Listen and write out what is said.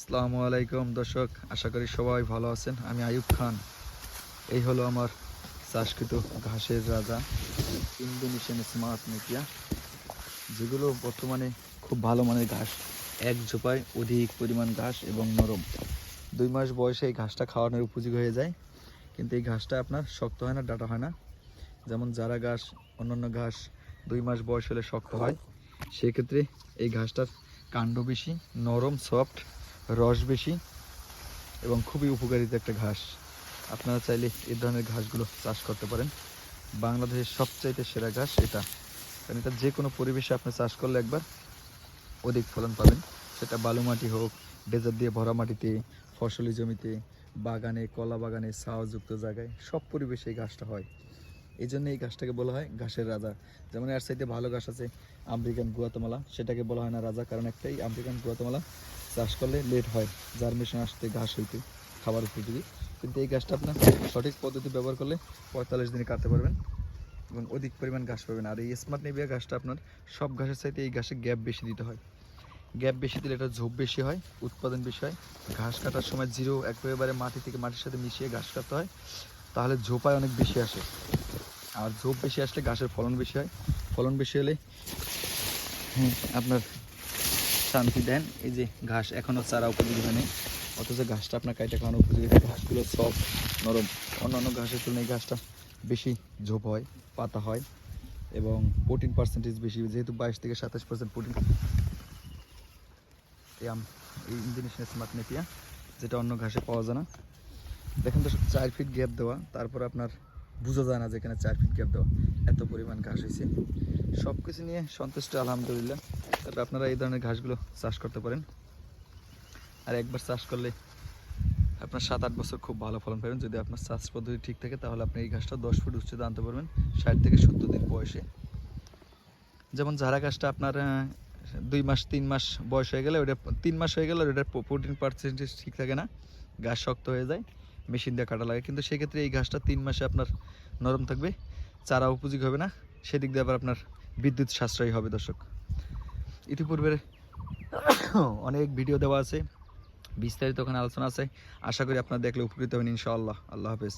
আসসালামু আলাইকুম দর্শক, আশা করি সবাই ভালো আছেন। আমি আইয়ুব খান। এই হলো আমার চাষকৃত ঘাসের রাজা ইন্দোনেশিয়ান স্মার্ট নেপিয়া, যেগুলো বর্তমানে খুব ভালো মানের ঘাস। এক ঝোপায় অধিক পরিমাণ ঘাস এবং নরম। 2 মাস বয়সে এই ঘাসটা খাওয়ানোর উপযোগী হয়ে যায়, কিন্তু এই ঘাসটা আপনার শক্ত হয় না, ডাটা হয় না। যেমন জারা ঘাস, অন্যান্য ঘাস 2 মাস বয়স হলে শক্ত হয়, সেক্ষেত্রে এই ঘাসটার কাণ্ড বেশি, নরম, সফট, রস বেশি এবং খুবই উপকারিতা একটা ঘাস। আপনারা চাইলে এই ধরনের ঘাসগুলো চাষ করতে পারেন। বাংলাদেশের সবচাইতে সেরা ঘাস এটা, কারণ এটা যে কোনো পরিবেশে আপনি চাষ করলে একবার অধিক ফলন পাবেন। সেটা বালু মাটি হোক, ডেজার দিয়ে ভরা মাটিতে, ফসলি জমিতে, বাগানে, কলা বাগানে, ছাওযুক্ত জায়গায়, সব পরিবেশে এই ঘাসটা হয়। এই জন্য এই ঘাসটাকে বলা হয় ঘাসের রাজা। যেমন এর চাইতে ভালো ঘাস আছে আমেরিকান গুয়াতেমালা, সেটাকে বলা হয় না রাজা, কারণ একটাই আমেরিকান গুয়াতেমালা চাষ করলে লেট হয় জার্মিনেশন আসতে, ঘাস হইতে, খাবার উপযোগী। কিন্তু এই ঘাসটা আপনার সঠিক পদ্ধতি ব্যবহার করলে 45 দিনে কাটতে পারবেন এবং অধিক পরিমাণ ঘাস পাবেন। আর এই স্মার্ট নেপিয়া ঘাসটা আপনার সব ঘাসের চাইতে এই ঘাসে গ্যাপ বেশি দিতে হয়। গ্যাপ বেশি দিলে এটা ঝোপ বেশি হয়, উৎপাদন বেশি হয়। ঘাস কাটার সময় জিরো একেবারে মাটি থেকে মাটির সাথে মিশিয়ে ঘাস কাটতে হয়, তাহলে ঝোপায় অনেক বেশি আসে। আর ঝোপ বেশি আসলে ঘাসের ফলন বেশি হয়। ফলন বেশি হলে আপনার শান্তি দেন। এই যে ঘাস এখনও চারা উপযোগী হয়নি, অথচ ঘাসটা আপনার কাইটা খাওয়ানো উপযোগী। ঘাসগুলো সফট, নরম। অন্যান্য ঘাসের তুলনায় এই ঘাসটা বেশি ঝোপ হয়, পাতা হয় এবং প্রোটিন পার্সেন্টেজ বেশি, যেহেতু 22 থেকে 27% প্রোটিন এই ইন্দোনেশিয়ান স্মার্ট নেপিয়া, যেটা অন্য ঘাসে পাওয়া যায় না। দেখেন তো 4 ফিট গ্যাপ দেওয়া, তারপর আপনার বোঝা যায় না যেখানে 4 ফিট গ্যাপ দেওয়া, এত পরিমাণ ঘাস হয়েছে। সব কিছু নিয়ে সন্তুষ্ট আলহামদুলিল্লাহ। তবে আপনারা এই ধরনের ঘাসগুলো চাষ করতে পারেন। আর একবার চাষ করলে আপনার 7-8 বছর খুব ভালো ফলন পাবেন। যদি আপনার চাষ পদ্ধতি ঠিক থাকে, তাহলে আপনি এই ঘাসটা 10 ফুট উচ্চতা আনতে পারবেন 60 থেকে 70 দিন বয়সে। যেমন ঝাড়া ঘাসটা আপনার 2 মাস 3 মাস বয়স হয়ে গেলে, ওটা 3 মাস হয়ে গেলে ওটার প্রোটিন পার্সেন্টেজ ঠিক থাকে না, ঘাস শক্ত হয়ে যায়, মেশিন দিয়ে কাটা লাগে। কিন্তু সেক্ষেত্রে এই ঘাসটা 3 মাসে আপনার নরম থাকবে, চারা উপযোগী হবে না, সেদিক দিয়ে আবার আপনার বিদ্যুৎ সাশ্রয়ী হবে। দর্শক, ইতিপূর্বে অনেক ভিডিও দেওয়া আছে, বিস্তারিত ওখানে আলোচনা আছে। আশা করি আপনারা দেখলে উপকৃত হবেন ইনশাআল্লাহ। আল্লাহ হাফেজ।